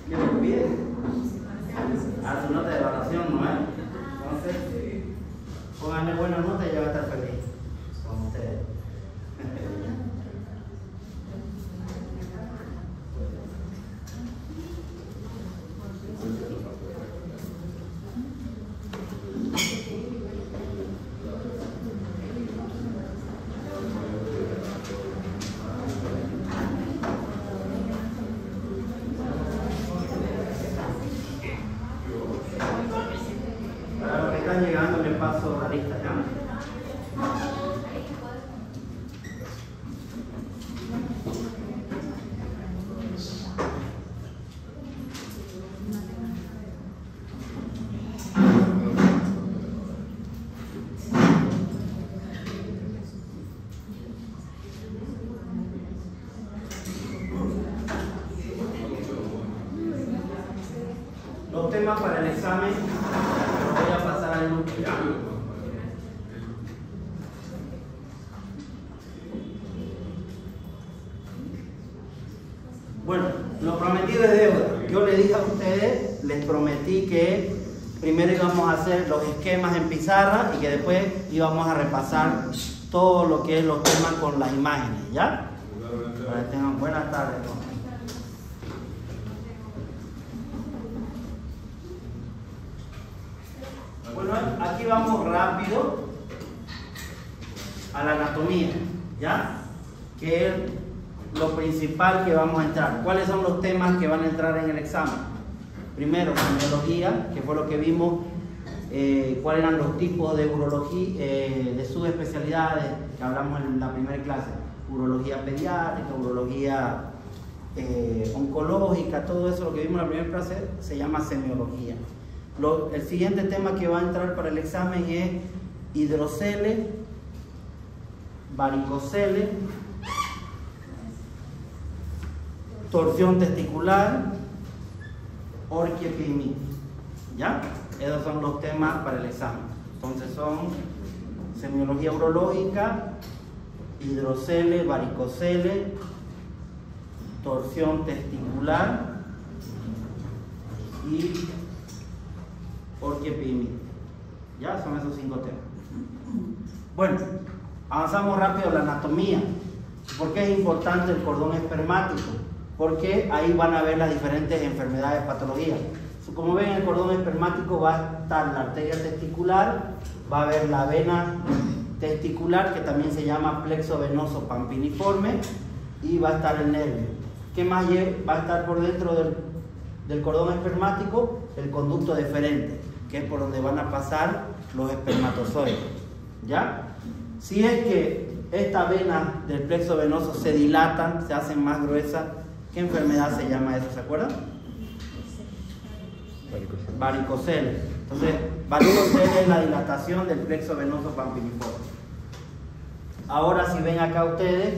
¿Qué me pide? A su nota de evaluación, ¿no es? Entonces, pónganle buena nota y ya va a estar feliz con ustedes. Para los que están llegando, les paso la lista ya. Los temas para el examen los voy a pasar al grupo. Bueno, lo prometido es deuda. Yo les dije a ustedes, les prometí que primero íbamos a hacer los esquemas en pizarra y que después íbamos a repasar todo lo que es los temas con las imágenes, ¿ya? Para que tengan buenas tardes, ¿no? Bueno, aquí vamos rápido a la anatomía, ¿ya? Que es lo principal que vamos a entrar. ¿Cuáles son los temas que van a entrar en el examen? Primero, semiología, que fue lo que vimos, cuáles eran los tipos de urología, de subespecialidades que hablamos en la primera clase. Urología pediátrica, urología oncológica, todo eso lo que vimos en la primera clase se llama semiología. El siguiente tema que va a entrar para el examen es hidrocele, varicocele, torsión testicular, orquiepididimitis. ¿Ya? Esos son los temas para el examen. Entonces son semiología urológica, hidrocele, varicocele, torsión testicular y orquiepididimitis. Ya son esos 5 temas. Bueno, avanzamos rápido a la anatomía. ¿Por qué es importante el cordón espermático? Porque ahí van a ver las diferentes enfermedades, patologías. Como ven, el cordón espermático va a estar la arteria testicular, va a haber la vena testicular, que también se llama plexo venoso pampiniforme, y va a estar el nervio. ¿Qué más va a estar por dentro del cordón espermático? El conducto deferente, que es por donde van a pasar los espermatozoides. ¿Ya? Si es que esta vena del plexo venoso se dilatan, se hacen más gruesas, ¿qué enfermedad se llama eso? ¿Se acuerdan? Varicocele. Entonces, varicocele es la dilatación del plexo venoso pampiniforme. Ahora, si ven acá ustedes,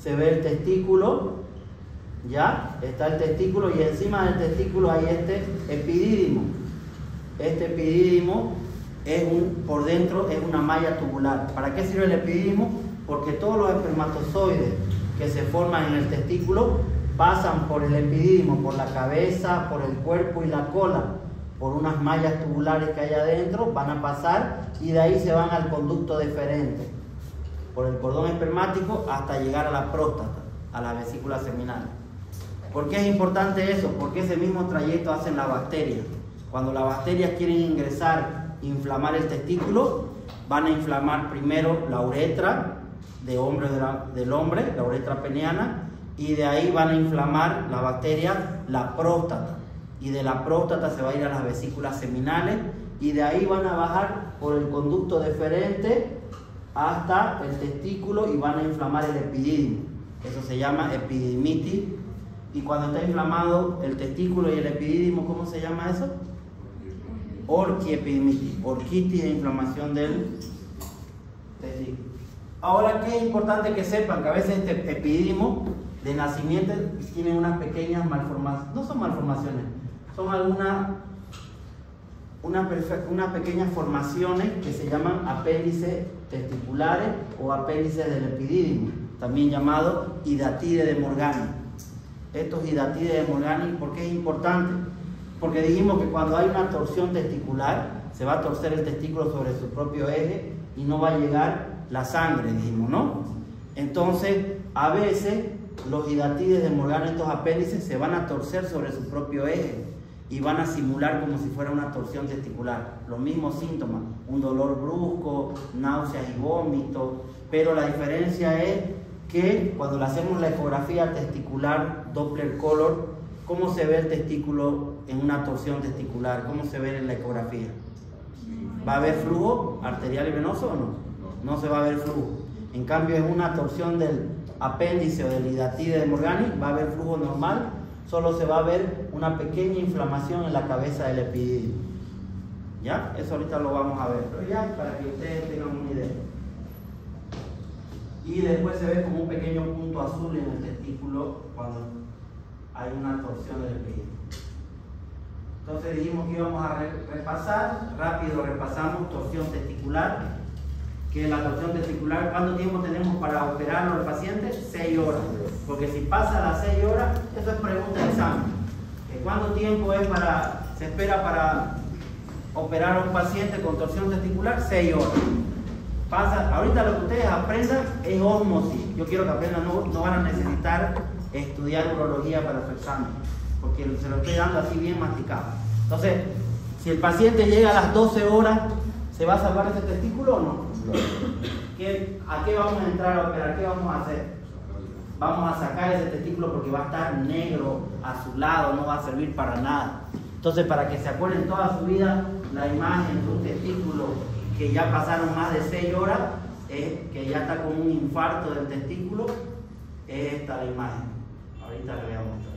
se ve el testículo, ¿ya? Está el testículo y encima del testículo hay este epidídimo. Este epidídimo es por dentro es una malla tubular. ¿Para qué sirve el epidídimo? Porque todos los espermatozoides que se forman en el testículo pasan por el epidídimo, por la cabeza, por el cuerpo y la cola, por unas mallas tubulares que hay adentro, van a pasar y de ahí se van al conducto deferente, por el cordón espermático hasta llegar a la próstata, a la vesícula seminal. ¿Por qué es importante eso? Porque ese mismo trayecto hacen las bacterias. Cuando las bacterias quieren ingresar, inflamar el testículo, van a inflamar primero la uretra del hombre, la uretra peniana, y de ahí van a inflamar la bacteria la próstata, y de la próstata se va a ir a las vesículas seminales, y de ahí van a bajar por el conducto deferente hasta el testículo y van a inflamar el epidídimo. Eso se llama epididimitis. Y cuando está inflamado el testículo y el epidídimo, ¿cómo se llama eso? Orquiepididimitis. Orquitis es inflamación del testículo. Ahora, ¿qué es importante que sepan? Que a veces este epidídimo de nacimiento tiene unas pequeñas malformaciones. No son malformaciones, son unas pequeñas formaciones que se llaman apéndices testiculares o apéndices del epidídimo, también llamado hidatide de Morgani. estos hidatides de Morgani. ¿Por qué es importante? Porque dijimos que cuando hay una torsión testicular, se va a torcer el testículo sobre su propio eje y no va a llegar la sangre, dijimos, ¿no? Entonces, a veces los hidatides de Morgani, estos apéndices, se van a torcer sobre su propio eje y van a simular como si fuera una torsión testicular. Los mismos síntomas, un dolor brusco, náuseas y vómitos, pero la diferencia es que cuando le hacemos la ecografía testicular Doppler color, ¿cómo se ve el testículo en una torsión testicular? ¿Cómo se ve en la ecografía? ¿Va a haber flujo arterial y venoso o no? No se va a ver flujo. En cambio, en una torsión del apéndice o del hidatide de Morgani va a haber flujo normal, solo se va a ver una pequeña inflamación en la cabeza del epididio. ¿Ya? Eso ahorita lo vamos a ver, pero ya para que ustedes tengan una idea. Y después se ve como un pequeño punto azul en el testículo cuando hay una torsión del epididio. Entonces dijimos que íbamos a repasar, rápido repasamos torsión testicular. Que la torsión testicular, ¿cuánto tiempo tenemos para operarlo al paciente? 6 horas. Porque si pasa las 6 horas, eso es pregunta de examen. ¿Cuánto tiempo se espera para operar a un paciente con torsión testicular? 6 horas. Ahorita lo que ustedes aprendan es ósmosis. Yo quiero que aprendan, no van a necesitar estudiar urología para su examen, porque se lo estoy dando así bien masticado. Entonces, si el paciente llega a las 12 horas, ¿se va a salvar ese testículo o no? ¿A qué vamos a entrar a operar? ¿Qué vamos a hacer? Vamos a sacar ese testículo porque va a estar negro, azulado, no va a servir para nada. Entonces, para que se acuerden toda su vida, la imagen de un testículo que ya pasaron más de 6 horas, que ya está con un infarto del testículo, es esta la imagen. Ahorita le voy a mostrar.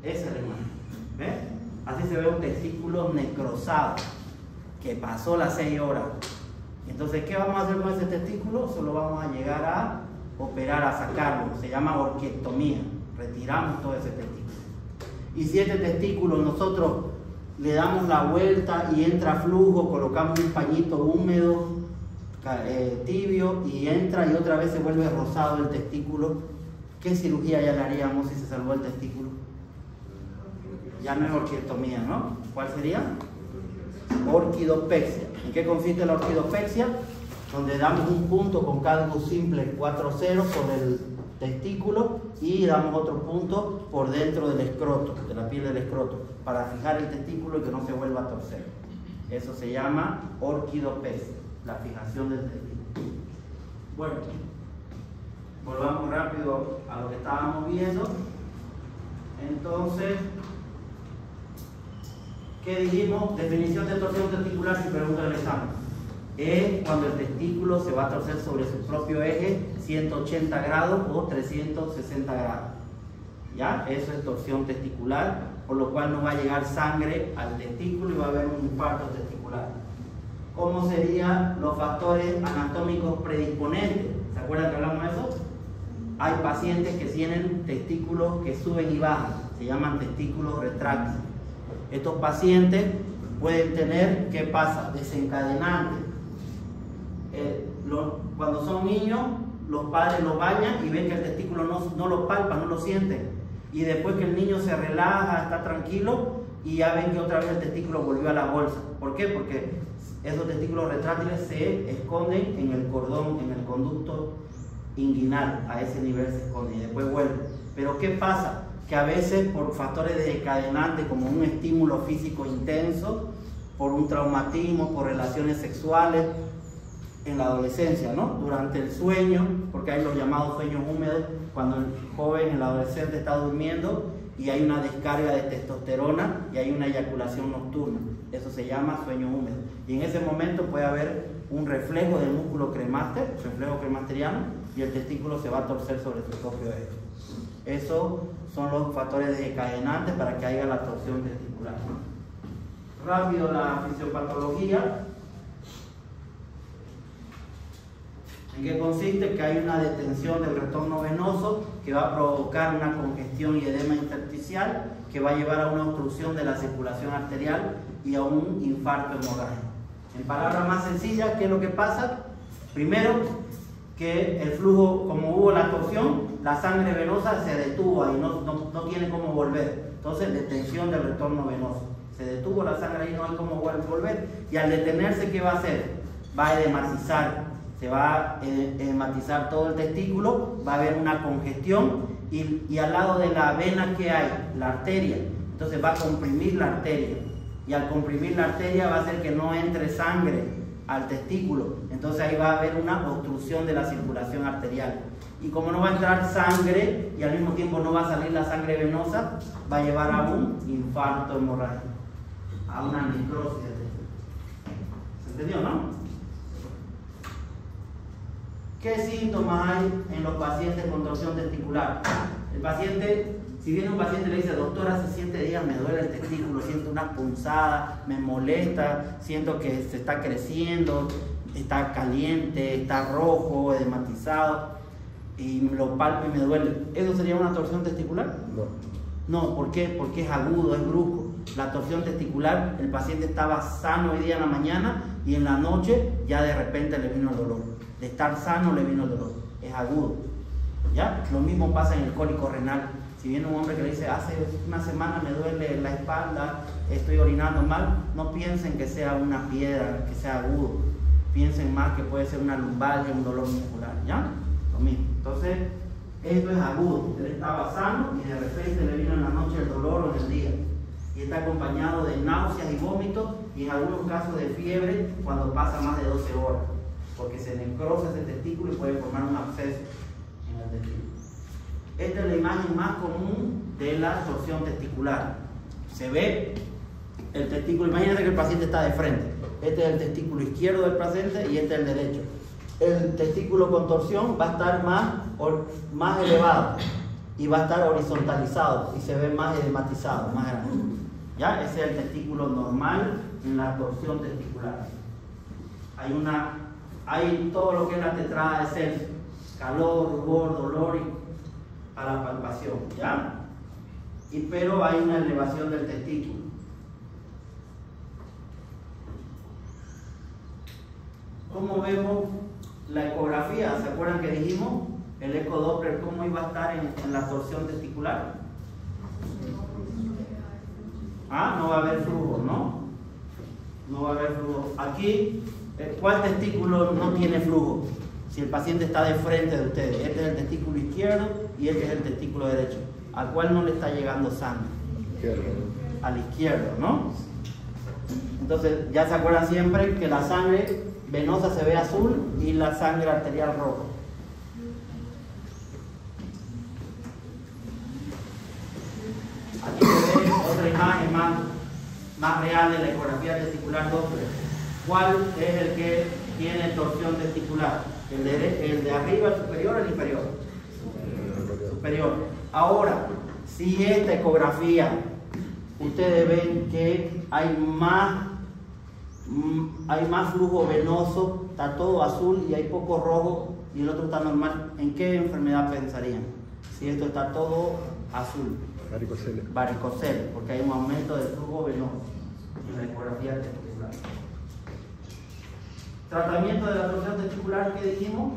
Esa es la imagen. ¿Ves? Así se ve un testículo necrosado que pasó las 6 horas. Entonces, ¿qué vamos a hacer con ese testículo? Solo vamos a llegar a operar, a sacarlo. Se llama orquiectomía. Retiramos todo ese testículo. Y si este testículo nosotros le damos la vuelta y entra flujo, colocamos un pañito húmedo, tibio, y entra y otra vez se vuelve rosado el testículo, ¿qué cirugía ya le haríamos si se salvó el testículo? Ya no es orquiectomía, ¿no? ¿Cuál sería? Orquidopexia. ¿En qué consiste la orquidopexia? Donde damos un punto con cálculo simple 4-0 sobre el testículo y damos otro punto por dentro del escroto, de la piel del escroto, para fijar el testículo y que no se vuelva a torcer. Eso se llama orquidopexia, la fijación del testículo. Bueno, volvamos rápido a lo que estábamos viendo. Entonces, ¿qué dijimos? Definición de torsión testicular sin pregunta del examen. Es cuando el testículo se va a torcer sobre su propio eje 180 grados o 360 grados. ¿Ya? Eso es torsión testicular, por lo cual no va a llegar sangre al testículo y va a haber un infarto testicular. ¿Cómo serían los factores anatómicos predisponentes? ¿Se acuerdan que hablamos de eso? Hay pacientes que tienen testículos que suben y bajan, se llaman testículos retráctiles. Estos pacientes pueden tener, ¿qué pasa? Desencadenantes. Cuando son niños, los padres los bañan y ven que el testículo no lo palpan, no lo sienten. Y después que el niño se relaja, está tranquilo, y ya ven que otra vez el testículo volvió a la bolsa. ¿Por qué? Porque esos testículos retráctiles se esconden en el cordón, en el conducto inguinal. A ese nivel se esconden y después vuelven. Pero ¿qué pasa? Que a veces por factores desencadenantes como un estímulo físico intenso, por un traumatismo, por relaciones sexuales en la adolescencia, ¿no? Durante el sueño, porque hay los llamados sueños húmedos, cuando el joven, el adolescente está durmiendo y hay una descarga de testosterona y hay una eyaculación nocturna. Eso se llama sueño húmedo. Y en ese momento puede haber un reflejo del músculo cremaster, reflejo cremasteriano, y el testículo se va a torcer sobre su propio eje. Esos son los factores desencadenantes para que haya la torsión testicular. Rápido la fisiopatología. ¿En qué consiste? Que hay una detención del retorno venoso que va a provocar una congestión y edema intersticial que va a llevar a una obstrucción de la circulación arterial y a un infarto hemorrágico. En palabras más sencillas, ¿qué es lo que pasa? Primero, que el flujo, como hubo la torsión, la sangre venosa se detuvo ahí, no tiene cómo volver. Entonces, detención del retorno venoso. Se detuvo la sangre ahí, no hay cómo volver. Y al detenerse, ¿qué va a hacer? Va a edematizar. Se va a edematizar todo el testículo, va a haber una congestión y al lado de la vena que hay, la arteria. Entonces va a comprimir la arteria. Y al comprimir la arteria va a hacer que no entre sangre al testículo, entonces ahí va a haber una obstrucción de la circulación arterial, y como no va a entrar sangre y al mismo tiempo no va a salir la sangre venosa, va a llevar a un infarto hemorrágico, a una necrosis. ¿Se entendió, no? ¿Qué síntomas hay en los pacientes con torsión testicular? El paciente, si viene un paciente y le dice, doctor, hace 7 días me duele el testículo, siento una punzada, me molesta, siento que se está creciendo, está caliente, está rojo, edematizado, y lo palpo y me duele. ¿Eso sería una torsión testicular? No, ¿por qué? Porque es agudo, es brusco. La torsión testicular, el paciente estaba sano hoy día en la mañana y en la noche ya de repente le vino el dolor. De estar sano le vino el dolor, es agudo. ¿Ya? Lo mismo pasa en el cólico renal. Si viene un hombre que le dice, hace una semana me duele la espalda, estoy orinando mal, no piensen que sea una piedra, que sea agudo. Piensen más que puede ser una lumbalgia, un dolor muscular, ¿ya? Lo mismo. Entonces, esto es agudo. Él estaba sano y de repente le vino en la noche el dolor o en el día. Y está acompañado de náuseas y vómitos y en algunos casos de fiebre cuando pasa más de 12 horas. Porque se necrosa ese testículo y puede formar un absceso en el testículo. Esta es la imagen más común de la torsión testicular. Se ve el testículo, imagínense que el paciente está de frente. Este es el testículo izquierdo del paciente y este es el derecho. El testículo con torsión va a estar más elevado y va a estar horizontalizado y se ve más edematizado, más grande. ¿Ya? Ese es el testículo normal en la torsión testicular. Hay todo lo que es la tetrada de Celsius: calor, rubor, dolor a la palpación, ¿ya? Pero hay una elevación del testículo. ¿Cómo vemos la ecografía? ¿Se acuerdan que dijimos el ecodoppler cómo iba a estar en la torsión testicular? No va a haber flujo, ¿no? No va a haber flujo. Aquí, ¿cuál testículo no tiene flujo? Si el paciente está de frente de ustedes, este es el testículo izquierdo y este es el testículo derecho. ¿A cuál no le está llegando sangre? Al izquierdo, ¿no? Entonces, ya se acuerdan siempre que la sangre venosa se ve azul y la sangre arterial roja. Aquí se ve otra imagen más real de la ecografía testicular Doppler. ¿Cuál es el que tiene torsión testicular? ¿El de arriba, el superior o el inferior? Superior. Ahora, si esta ecografía ustedes ven que hay más flujo venoso, está todo azul y hay poco rojo y el otro está normal, ¿en qué enfermedad pensarían? Si esto está todo azul. Varicocele, porque hay un aumento del flujo venoso en la ecografía testicular. Tratamiento de la torsión testicular, ¿qué dijimos?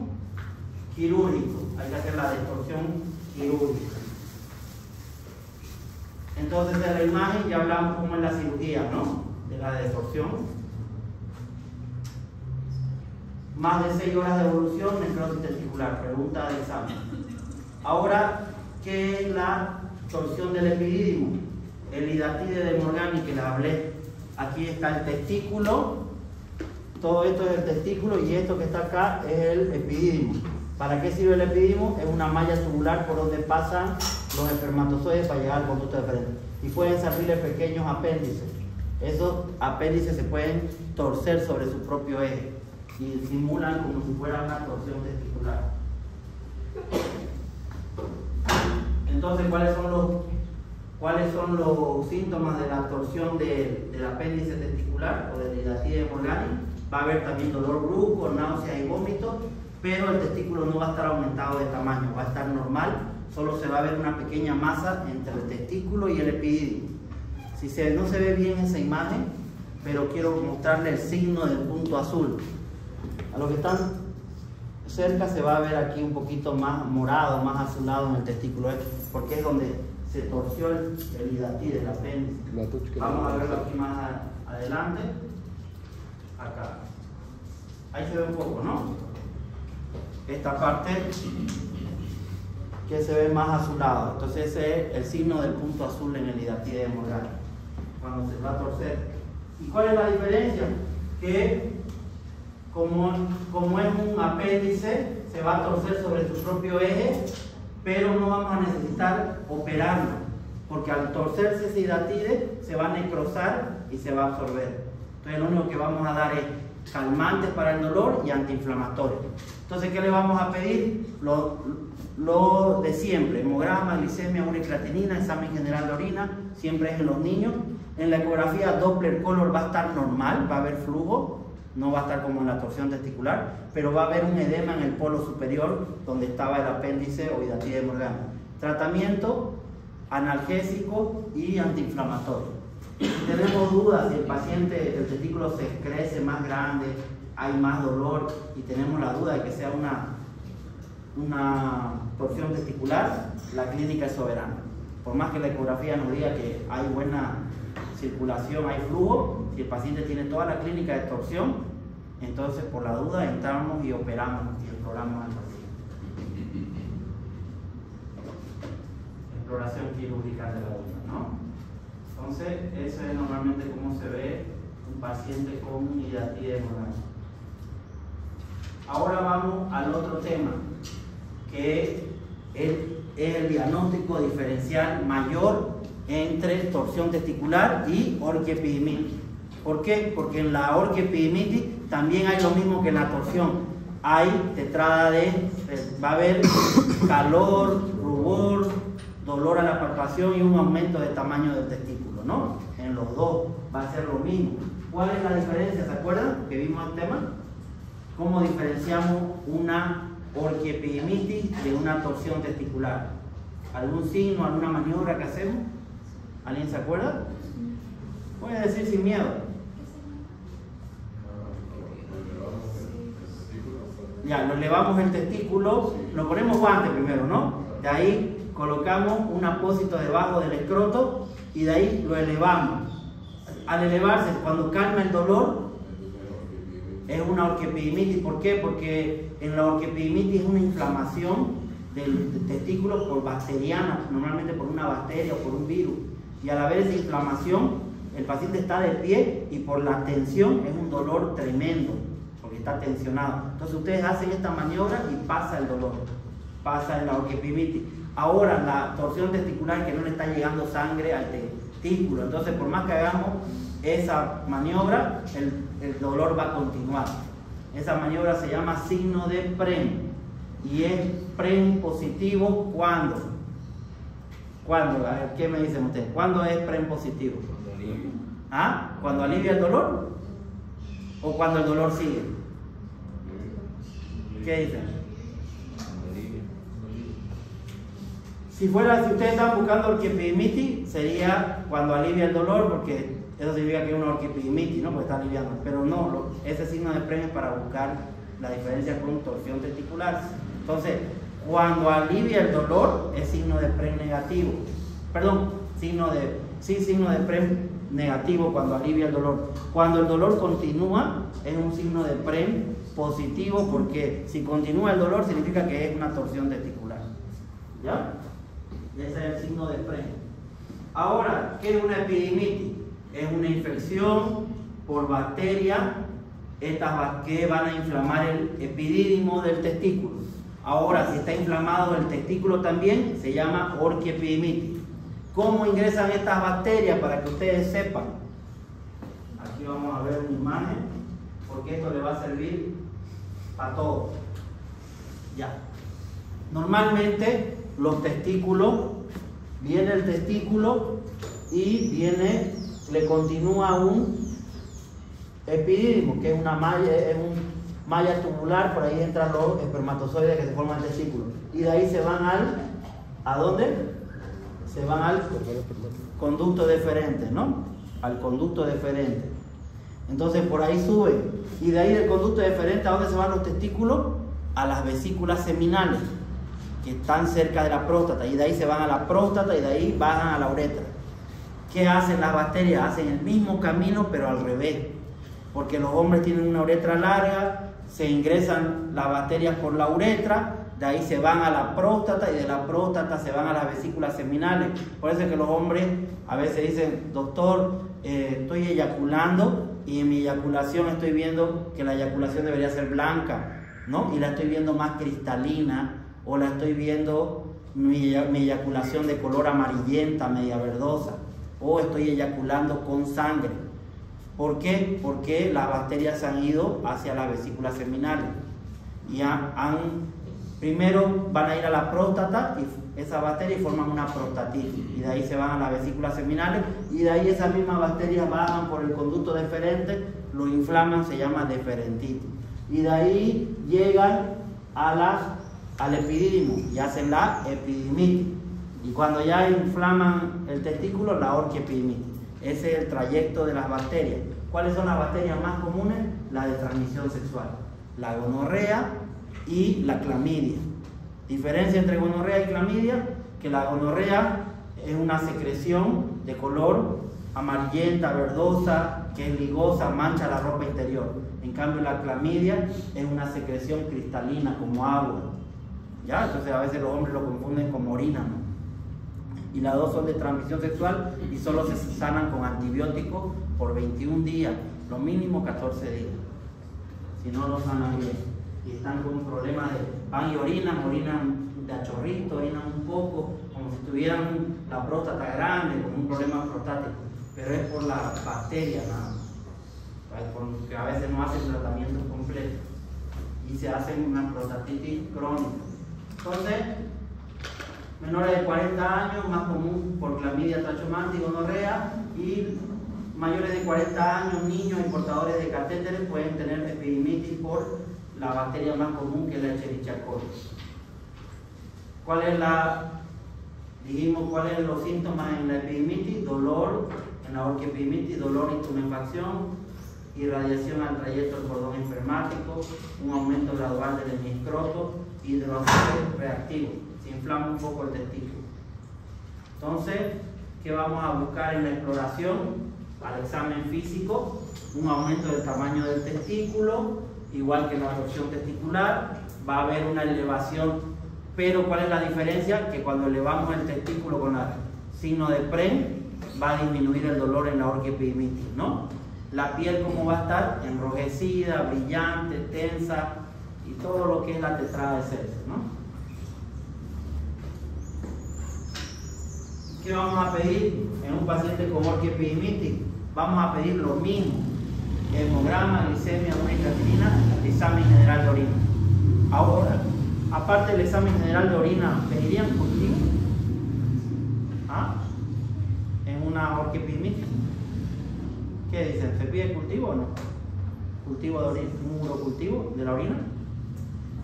Quirúrgico. Hay que hacer la distorsión quirúrgica. Entonces, de la imagen ya hablamos cómo es la cirugía, ¿no? De la distorsión. Más de 6 horas de evolución, necrosis testicular. Pregunta de examen. Ahora, ¿qué es la torsión del epidídimo? El hidratide de Morgani que les hablé. Aquí está el testículo. Todo esto es el testículo y esto que está acá es el epidídimo. ¿Para qué sirve el epidídimo? Es una malla tubular por donde pasan los espermatozoides para llegar al conducto de frente. Y pueden salirle pequeños apéndices. Esos apéndices se pueden torcer sobre su propio eje y simulan como si fuera una torsión testicular. Entonces, ¿cuáles son los síntomas de la torsión del apéndice testicular o del hidratide de Morgani? Va a haber también dolor brusco, náuseas y vómitos, pero el testículo no va a estar aumentado de tamaño, va a estar normal, solo se va a ver una pequeña masa entre el testículo y el epidídimo. No se ve bien esa imagen, pero quiero mostrarle el signo del punto azul. A los que están cerca se va a ver aquí un poquito más morado, más azulado en el testículo, porque es donde se torció el hidatide, el apéndice. Vamos a verlo aquí más adelante. Acá. Ahí se ve un poco, ¿no? Esta parte que se ve más azulado. Entonces ese es el signo del punto azul en el hidatide hemorrágico, cuando se va a torcer. ¿Y cuál es la diferencia? Que como es un apéndice, se va a torcer sobre su propio eje, pero no vamos a necesitar operarlo, porque al torcerse ese hidatide se va a necrosar y se va a absorber. Entonces lo único que vamos a dar es calmantes para el dolor y antiinflamatorios. Entonces, ¿qué le vamos a pedir? Lo de siempre: hemograma, glicemia, urea y creatinina, examen general de orina, siempre es en los niños. En la ecografía Doppler color va a estar normal, va a haber flujo, no va a estar como en la torsión testicular, pero va a haber un edema en el polo superior donde estaba el apéndice o hidatide hemorrágico. Tratamiento analgésico y antiinflamatorio. Si tenemos dudas, si el paciente, el testículo se crece más grande, hay más dolor y tenemos la duda de que sea una torsión testicular, la clínica es soberana. Por más que la ecografía nos diga que hay buena circulación, hay flujo, si el paciente tiene toda la clínica de torsión, entonces por la duda entramos y operamos y exploramos al paciente. Exploración quirúrgica de la uña, ¿no? Entonces, eso es normalmente cómo se ve un paciente con hidatide hemorrágica. Ahora vamos al otro tema, que es el diagnóstico diferencial mayor entre torsión testicular y orquiepididimitis. ¿Por qué? Porque en la orquiepididimitis también hay lo mismo que en la torsión. Hay tetrada va a haber calor, rubor, dolor a la palpación y un aumento de tamaño del testículo, ¿no? En los dos va a ser lo mismo. ¿Cuál es la diferencia? ¿Se acuerdan que vimos el tema? ¿Cómo diferenciamos una orquiepididimitis de una torsión testicular? ¿Algún signo, alguna maniobra que hacemos? ¿Alguien se acuerda? Puede decir sin miedo. Ya, lo elevamos el testículo, lo ponemos guante primero, ¿no? De ahí colocamos un apósito debajo del escroto y de ahí lo elevamos. Al elevarse, cuando calma el dolor, es una orquiepididimitis. ¿Por qué? Porque en la orquiepididimitis es una inflamación del testículo por bacteriana, normalmente por una bacteria o por un virus. Y al haber esa inflamación, el paciente está de pie y por la tensión es un dolor tremendo, porque está tensionado. Entonces ustedes hacen esta maniobra y pasa el dolor, pasa en la orquiepididimitis. Ahora la torsión testicular, que no le está llegando sangre al testículo, entonces por más que hagamos esa maniobra, el dolor va a continuar. Esa maniobra se llama signo de PREM y es PREM positivo cuando. ¿Cuándo? A ver, ¿qué me dicen ustedes? ¿Cuándo es PREM positivo? Cuando alivia. ¿Ah? ¿Cuando alivia el dolor? ¿O cuando el dolor sigue? ¿Qué dicen? Si ustedes están buscando orquiepididimitis, sería cuando alivia el dolor, porque eso significa que es una orquiepididimitis, ¿no? Porque está aliviando. Pero no, ese signo de PREM es para buscar la diferencia con torsión testicular. Entonces, cuando alivia el dolor, es signo de PREM negativo. Perdón, signo de PREM negativo cuando alivia el dolor. Cuando el dolor continúa, es un signo de PREM positivo, porque si continúa el dolor, significa que es una torsión testicular. ¿Ya? Ese es el signo de PREM. Ahora, ¿qué es una epididimitis? Es una infección por bacterias, estas que van a inflamar el epidídimo del testículo. Ahora, si está inflamado el testículo también, se llama orquiepididimitis. ¿Cómo ingresan estas bacterias? Para que ustedes sepan. Aquí vamos a ver una imagen, porque esto le va a servir para todo. Ya. Normalmente los testículos, viene el testículo y le continúa un epidídimo, que es una malla, malla tubular, por ahí entran los espermatozoides que se forman el testículo. Y de ahí se van ¿a dónde? Se van al conducto deferente, ¿no? Al conducto deferente. Entonces por ahí sube. Y de ahí del conducto deferente, ¿a dónde se van los testículos? a las vesículas seminales que están cerca de la próstata, y de ahí se van a la próstata y de ahí bajan a la uretra. ¿Qué hacen las bacterias? Hacen el mismo camino pero al revés, porque los hombres tienen una uretra larga, se ingresan las bacterias por la uretra, de ahí se van a la próstata y de la próstata se van a las vesículas seminales. Por eso es que los hombres a veces dicen: doctor, estoy eyaculando y en mi eyaculación estoy viendo que la eyaculación debería ser blanca, ¿no? Y la estoy viendo más cristalina, o la estoy viendo mi eyaculación de color amarillenta, media verdosa, o estoy eyaculando con sangre. ¿Por qué? Porque las bacterias se han ido hacia las vesículas seminales y primero van a ir a la próstata, y esas bacterias forman una prostatitis, y de ahí se van a las vesículas seminales, y de ahí esas mismas bacterias bajan por el conducto deferente, lo inflaman, se llama deferentitis, y de ahí llegan al epidídimo y hacen la epidimitis, y cuando ya inflaman el testículo, la orquiepidimitis. Ese es el trayecto de las bacterias. ¿Cuáles son las bacterias más comunes? Las de transmisión sexual: la gonorrea y la clamidia. Diferencia entre gonorrea y clamidia: que la gonorrea es una secreción de color amarillenta, verdosa, que es ligosa, mancha la ropa interior. En cambio, la clamidia es una secreción cristalina, como agua. ¿Ya? Entonces a veces los hombres lo confunden como orina, ¿no? Y las dos son de transmisión sexual y solo se sanan con antibióticos por 21 días, lo mínimo 14 días. Si no, no sanan bien. Y están con problemas de van y orinan de a chorrito, orinan un poco, como si tuvieran la próstata grande, con un problema prostático. Pero es por la bacteria nada más, porque a veces no hacen tratamiento completo y se hacen una prostatitis crónica. Entonces, menores de 40 años, más común por clamidia, trachomante y gonorrea, y mayores de 40 años, niños y portadores de catéteres pueden tener epidimitis por la bacteria más común, que es la Escherichia coli. ¿Cuáles son los síntomas en la epidimitis? Dolor, en la orquiepidimitis, dolor y tumefacción, irradiación al trayecto del cordón espermático, un aumento gradual del hemiscroto, hidroceles reactivo, se inflama un poco el testículo. Entonces, ¿qué vamos a buscar en la exploración? Al examen físico, un aumento del tamaño del testículo, igual que en la torsión testicular, va a haber una elevación, pero ¿cuál es la diferencia? Que cuando elevamos el testículo con el signo de PREM, va a disminuir el dolor en la orquiepidimitis, ¿no? La piel, ¿cómo va a estar? Enrojecida, brillante, tensa, y todo lo que es la tetrada de Celce, ¿no? ¿Qué vamos a pedir en un paciente con orquiepidimitis? Vamos a pedir lo mismo: hemograma, glicemia, creatinina, examen general de orina. Ahora, aparte del examen general de orina, ¿pedirían cultivo? ¿Ah? ¿En una orquiepidimitis? ¿Qué dicen? ¿Se pide cultivo o no? ¿Cultivo de orina? ¿Un urocultivo de la orina?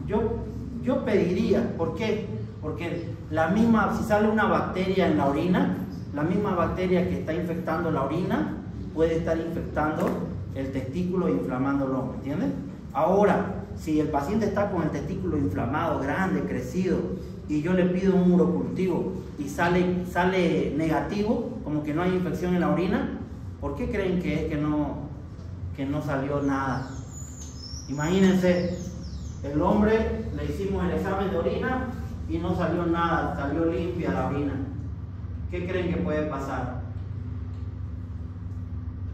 Yo pediría. ¿Por qué? Porque si sale una bacteria en la orina, la misma bacteria que está infectando la orina puede estar infectando el testículo e inflamándolo, ¿me entiendes? Ahora, si el paciente está con el testículo inflamado, grande, crecido, y yo le pido un urocultivo y sale negativo, como que no hay infección en la orina, ¿por qué creen que es que no salió nada? Imagínense, el hombre le hicimos el examen de orina y no salió nada, salió limpia la orina. ¿Qué creen que puede pasar?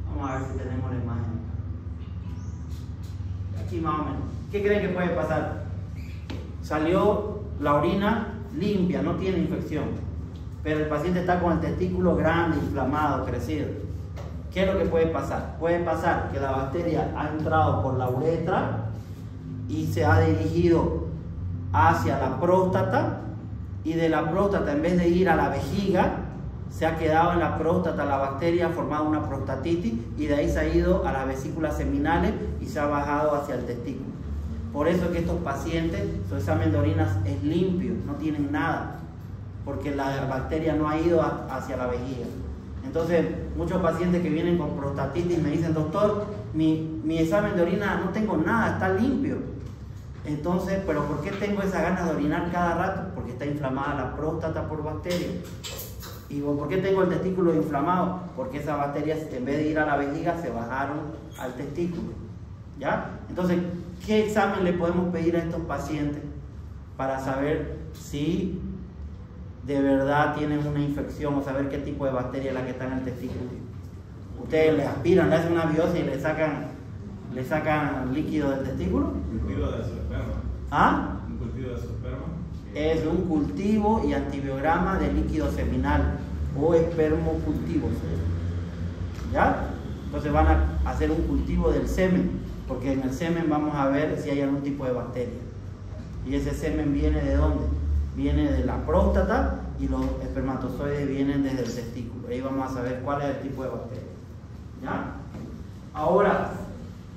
Vamos a ver si tenemos la imagen. Aquí más o menos. ¿Qué creen que puede pasar? Salió la orina limpia, no tiene infección, pero el paciente está con el testículo grande, inflamado, crecido. ¿Qué es lo que puede pasar? Puede pasar que la bacteria ha entrado por la uretra y se ha dirigido hacia la próstata, y de la próstata, en vez de ir a la vejiga, se ha quedado en la próstata la bacteria, ha formado una prostatitis, y de ahí se ha ido a las vesículas seminales y se ha bajado hacia el testículo. Por eso es que estos pacientes, su examen de orinas es limpio, no tienen nada, porque la bacteria no ha ido hacia la vejiga. Entonces, muchos pacientes que vienen con prostatitis me dicen: doctor, mi examen de orina no tengo nada, está limpio. Entonces, ¿pero por qué tengo esa ganas de orinar cada rato? Porque está inflamada la próstata por bacterias. ¿Y por qué tengo el testículo inflamado? Porque esas bacterias, en vez de ir a la vejiga, se bajaron al testículo. ¿Ya? Entonces, ¿qué examen le podemos pedir a estos pacientes para saber si de verdad tienen una infección o saber qué tipo de bacteria es la que está en el testículo? Ustedes le aspiran, le hacen una biopsia y le sacan líquido del testículo. ¿Un cultivo de su esperma? ¿Ah? ¿Un cultivo de su esperma? Es un cultivo y antibiograma de líquido seminal o espermocultivo. ¿Ya? Entonces van a hacer un cultivo del semen, porque en el semen vamos a ver si hay algún tipo de bacteria. Y ese semen viene ¿de dónde? Viene de la próstata y los espermatozoides vienen desde el testículo. Ahí vamos a saber cuál es el tipo de bacteria. ¿Ya? Ahora,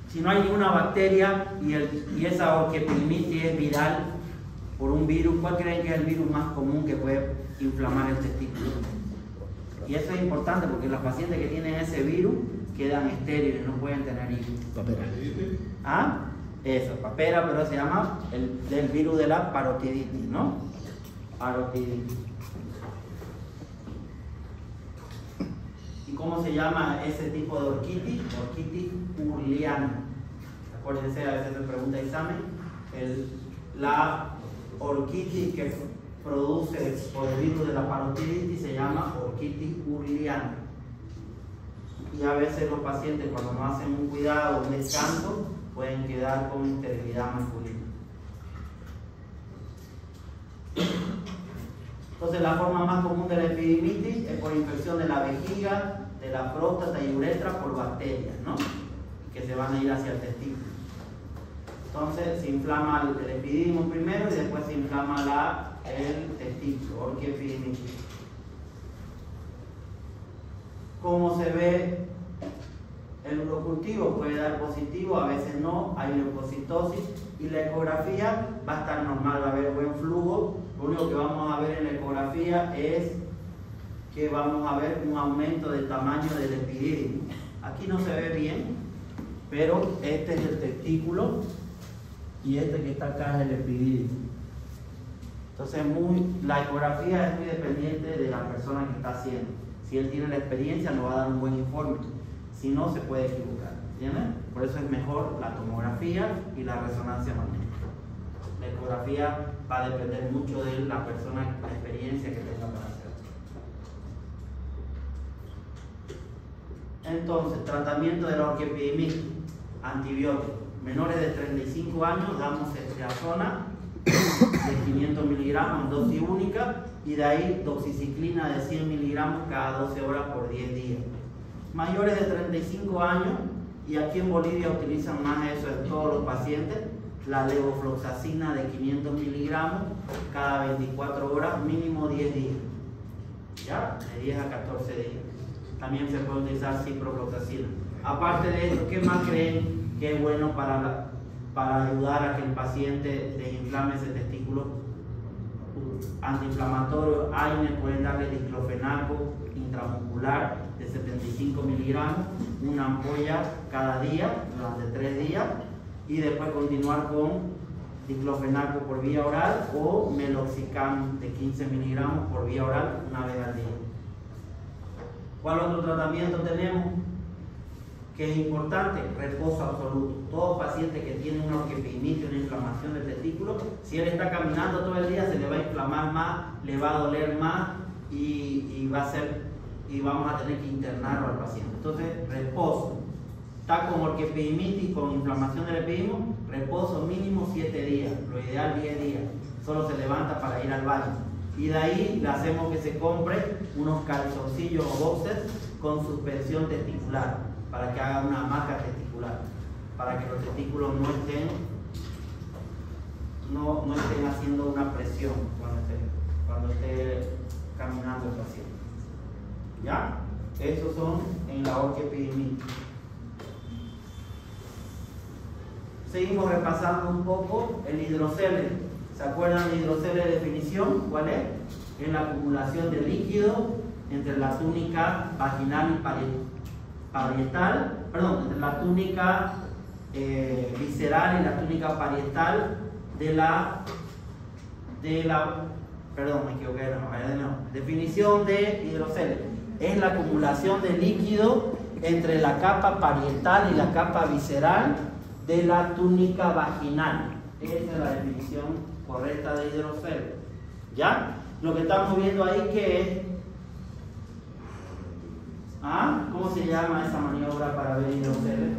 si no hay ninguna bacteria y esa orquiepididimitis es viral por un virus, ¿cuál creen que es el virus más común que puede inflamar el testículo? Y eso es importante porque los pacientes que tienen ese virus quedan estériles, no pueden tener hijos. Papera. ¿Ah? Eso, papera, pero se llama del virus de la parotiditis, ¿no? Parotiditis. ¿Y cómo se llama ese tipo de orquitis? Orquitis urliana. Acuérdense, a veces se pregunta examen. La orquitis que produce por el virus de la parotiditis se llama orquitis urliana. Y a veces los pacientes, cuando no hacen un cuidado, un descanso, pueden quedar con esterilidad masculina. Entonces, la forma más común de la epididimitis es por infección de la vejiga, de la próstata y uretra por bacterias, ¿no? Que se van a ir hacia el testículo. Entonces, se inflama el epididimo primero y después se inflama el testículo, orquiepididimitis. ¿Cómo se ve el urocultivo? Puede dar positivo, a veces no, hay leucocitosis y la ecografía va a estar normal, va a haber buen flujo. Lo único que vamos a ver en la ecografía es que vamos a ver un aumento del tamaño del epidídimo. Aquí no se ve bien, pero este es el testículo y este que está acá es el epidídimo. Entonces la ecografía es muy dependiente de la persona que está haciendo. Si él tiene la experiencia, nos va a dar un buen informe. Si no, se puede equivocar. ¿Entienden? Por eso es mejor la tomografía y la resonancia magnética. La ecografía va a depender mucho de la persona, la experiencia que tenga para hacer. Entonces, tratamiento de la orquiepididimitis, antibióticos. Menores de 35 años damos ceftriaxona de 500 miligramos en dosis única y de ahí doxiciclina de 100 miligramos cada 12 horas por 10 días. Mayores de 35 años, y aquí en Bolivia utilizan más eso en todos los pacientes, la levofloxacina de 500 miligramos cada 24 horas, mínimo 10 días. ¿Ya? De 10 a 14 días. También se puede utilizar ciprofloxacina. Aparte de esto, ¿qué más creen que es bueno para ayudar a que el paciente desinflame ese testículo? Antiinflamatorio, AINE, pueden darle diclofenaco intramuscular de 75 miligramos, una ampolla cada día durante 3 días y después continuar con diclofenaco por vía oral o meloxicam de 15 miligramos por vía oral una vez al día. ¿Cuál otro tratamiento tenemos? Que es importante, reposo absoluto. Todo paciente que tiene una orquiepididimitis, una inflamación del testículo, si él está caminando todo el día, se le va a inflamar más, le va a doler más y vamos a tener que internarlo al paciente. Entonces, reposo. Está con orquiepididimitis, con inflamación del epididimo, reposo mínimo 7 días, lo ideal 10 días. Solo se levanta para ir al baño. Y de ahí le hacemos que se compre unos calzoncillos o boxers con suspensión testicular, para que haga una marca testicular, para que los testículos no estén haciendo una presión cuando esté caminando el paciente. ¿Ya? Esos son en la orquiepididimitis. Seguimos repasando un poco el hidrocele. ¿Se acuerdan de hidrocele de definición? ¿Cuál es? Es la acumulación de líquido entre la túnica vaginal y parietal, entre la túnica visceral y la túnica parietal perdón, me equivoqué, no. Definición de hidrocele. Es la acumulación de líquido entre la capa parietal y la capa visceral de la túnica vaginal. Esa es la definición correcta de hidrocele. ¿Ya? Lo que estamos viendo ahí que es... ¿Cómo se llama esa maniobra para ver hidrocele?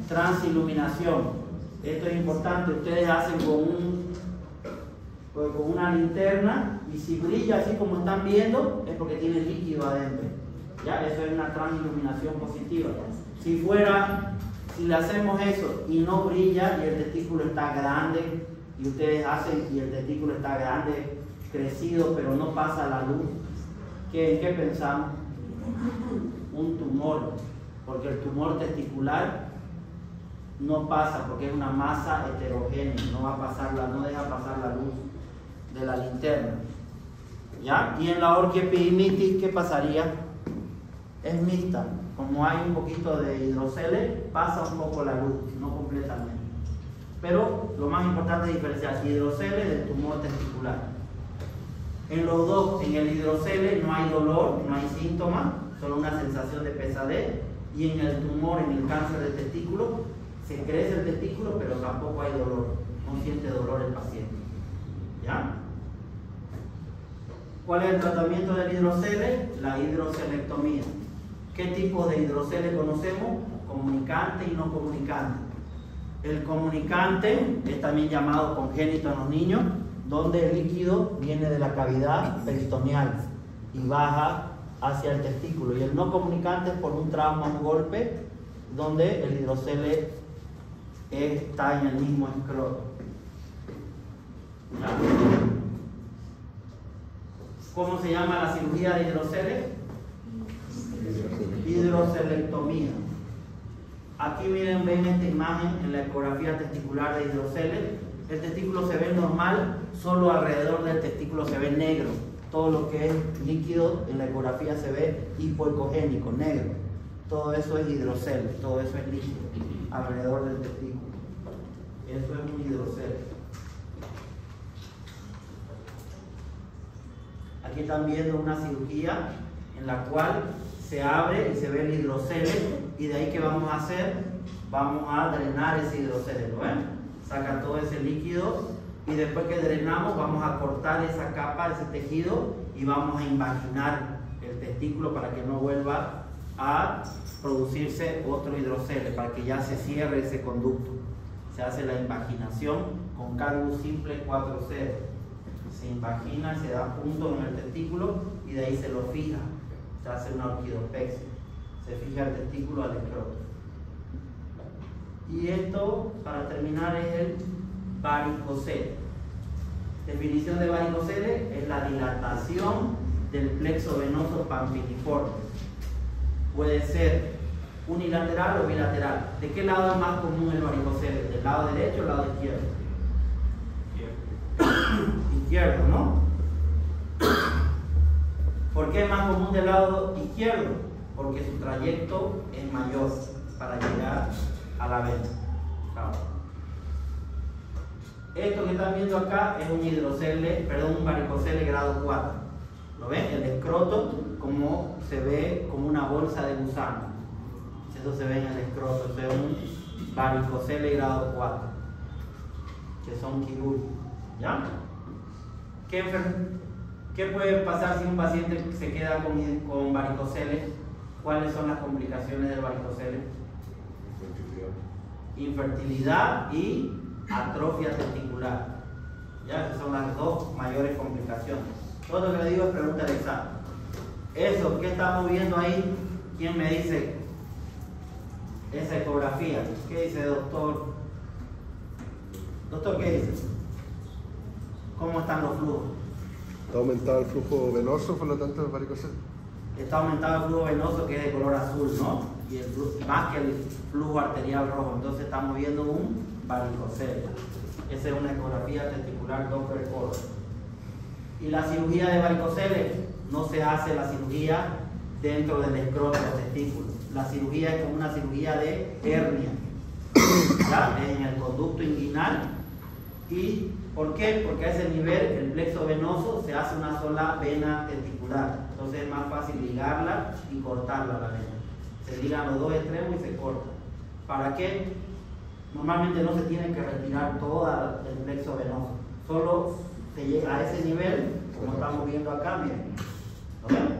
Transiluminación. Esto es importante. Ustedes hacen con una linterna y si brilla así como están viendo es porque tiene líquido adentro. ¿Ya? Eso es una transiluminación positiva. Si le hacemos eso y no brilla y el testículo está grande y ustedes hacen y el testículo está grande, crecido, pero no pasa la luz, ¿en qué pensamos? Un tumor, porque el tumor testicular no pasa porque es una masa heterogénea, no deja pasar la luz de la linterna. ¿Ya? Y en la orquiepididimitis, ¿qué pasaría? Es mixta. Como hay un poquito de hidrocele, pasa un poco la luz, no completamente. Pero lo más importante es diferenciar hidrocele del tumor testicular. En los dos, en el hidrocele no hay dolor, no hay síntomas, solo una sensación de pesadez. Y en el tumor, en el cáncer de testículo, se crece el testículo, pero tampoco hay dolor, no siente dolor el paciente. ¿Ya? ¿Cuál es el tratamiento del hidrocele? La hidrocelectomía. ¿Qué tipo de hidrocele conocemos? Comunicante y no comunicante. El comunicante es también llamado congénito en los niños, donde el líquido viene de la cavidad peritoneal y baja hacia el testículo. Y el no comunicante es por un trauma, un golpe, donde el hidrocele está en el mismo escroto. ¿Ya? ¿Cómo se llama la cirugía de hidrocele? Hidrocelectomía. Aquí miren, ven esta imagen en la ecografía testicular de hidrocele. El testículo se ve normal, solo alrededor del testículo se ve negro. Todo lo que es líquido en la ecografía se ve hipoecogénico, negro. Todo eso es hidrocele, todo eso es líquido alrededor del testículo. Eso es un hidrocele. Aquí están viendo una cirugía en la cual se abre y se ve el hidrocele, y de ahí que vamos a hacer, vamos a drenar ese hidrocele, ¿lo ven? Saca todo ese líquido y después que drenamos vamos a cortar esa capa, ese tejido, y vamos a invaginar el testículo para que no vuelva a producirse otro hidrocele, para que ya se cierre ese conducto. Se hace la invaginación con cálculo simple 4-0. Se invagina, se da punto en el testículo y de ahí se lo fija. Se hace una orquidopexia. Se fija el testículo al escroto. Y esto, para terminar, es el varicocele. Definición de varicocele es la dilatación del plexo venoso pampiniforme. Puede ser unilateral o bilateral. ¿De qué lado es más común el varicocele? ¿Del lado derecho o del lado izquierdo? Izquierdo, ¿no? ¿Por qué es más común del lado izquierdo? Porque su trayecto es mayor para llegar a la vena. Claro. Esto que están viendo acá es un varicocele grado 4. ¿Lo ven? El escroto como se ve como una bolsa de gusano. Eso se ve en el escroto. Eso es un varicocele grado 4, que son quirúrgicos. ¿Ya? ¿Qué puede pasar si un paciente se queda con varicocele? ¿Cuáles son las complicaciones del varicocele? Infertilidad y atrofia testicular. ¿Ya? Esas son las dos mayores complicaciones. Todo lo que le digo es pregunta de examen. Eso, ¿qué estamos viendo ahí? ¿Quién me dice esa ecografía? ¿Qué dice, doctor? Doctor, ¿qué dice? ¿Cómo están los flujos? Está aumentado el flujo venoso, por lo tanto, el varicocele. Está aumentado el flujo venoso, que es de color azul, ¿no? Y más que el flujo arterial rojo. Entonces estamos viendo un varicocele. Esa es una ecografía testicular Doppler color. Y la cirugía de varicocele no se hace la cirugía dentro del escroto del testículo. La cirugía es como una cirugía de hernia. ¿Ya? En el conducto inguinal ¿Y por qué? Porque a ese nivel el plexo venoso se hace una sola vena testicular. Entonces es más fácil ligarla y cortarla la vena. Se ligan los dos extremos y se corta. ¿Para qué? Normalmente no se tiene que retirar todo el plexo venoso. Solo se llega a ese nivel, como estamos viendo acá, miren. ¿Okay?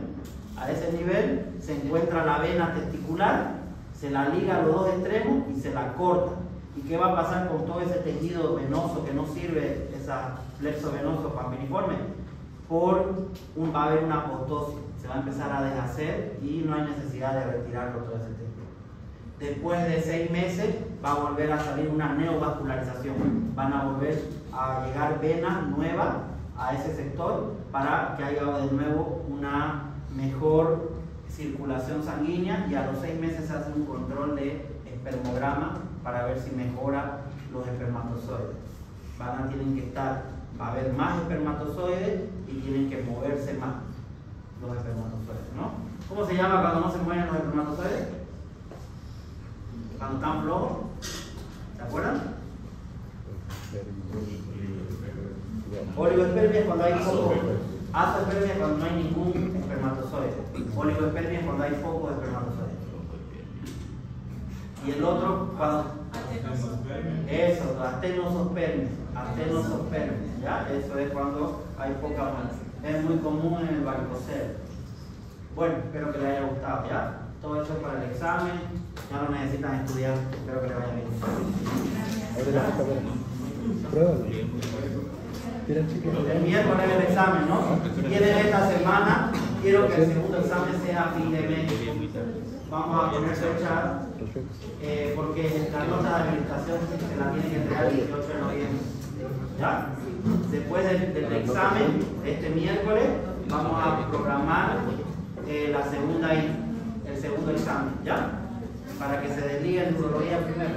A ese nivel se encuentra la vena testicular, se la liga a los dos extremos y se la corta. ¿Y qué va a pasar con todo ese tejido venoso que no sirve, ese plexo venoso pampiniforme? Va a haber una apostosis, se va a empezar a deshacer y no hay necesidad de retirarlo todo ese tejido. Después de 6 meses va a volver a salir una neovascularización, van a volver a llegar venas nuevas a ese sector para que haya de nuevo una mejor circulación sanguínea, y a los 6 meses se hace un control de espermograma para ver si mejora los espermatozoides. Va a haber más espermatozoides y tienen que moverse más los espermatozoides, ¿no? ¿Cómo se llama cuando no se mueven los espermatozoides? Cuando están flojos, ¿se acuerdan? Oligoespermia es cuando hay poco. Azoospermia es cuando no hay ningún espermatozoide. Oligoespermia es cuando hay pocos espermatozoides. Y el otro, cuando... Eso, astenosospermia. ¿Ya? Eso es cuando hay poca masa. Es muy común en el varicocele. Bueno, espero que les haya gustado, ¿ya? Todo eso es para el examen. Ya lo necesitan estudiar. Espero que les vaya bien. Pruébalo. El miércoles el examen, ¿no? Si tienen esta semana, quiero que el segundo examen sea a fin de mes. Vamos a poner fecha porque la nota de habilitación se la tienen que entregar el 18 de noviembre. ¿Ya? Después del examen, este miércoles, vamos a programar el segundo examen, ¿ya? Para que se desligue en urología primero.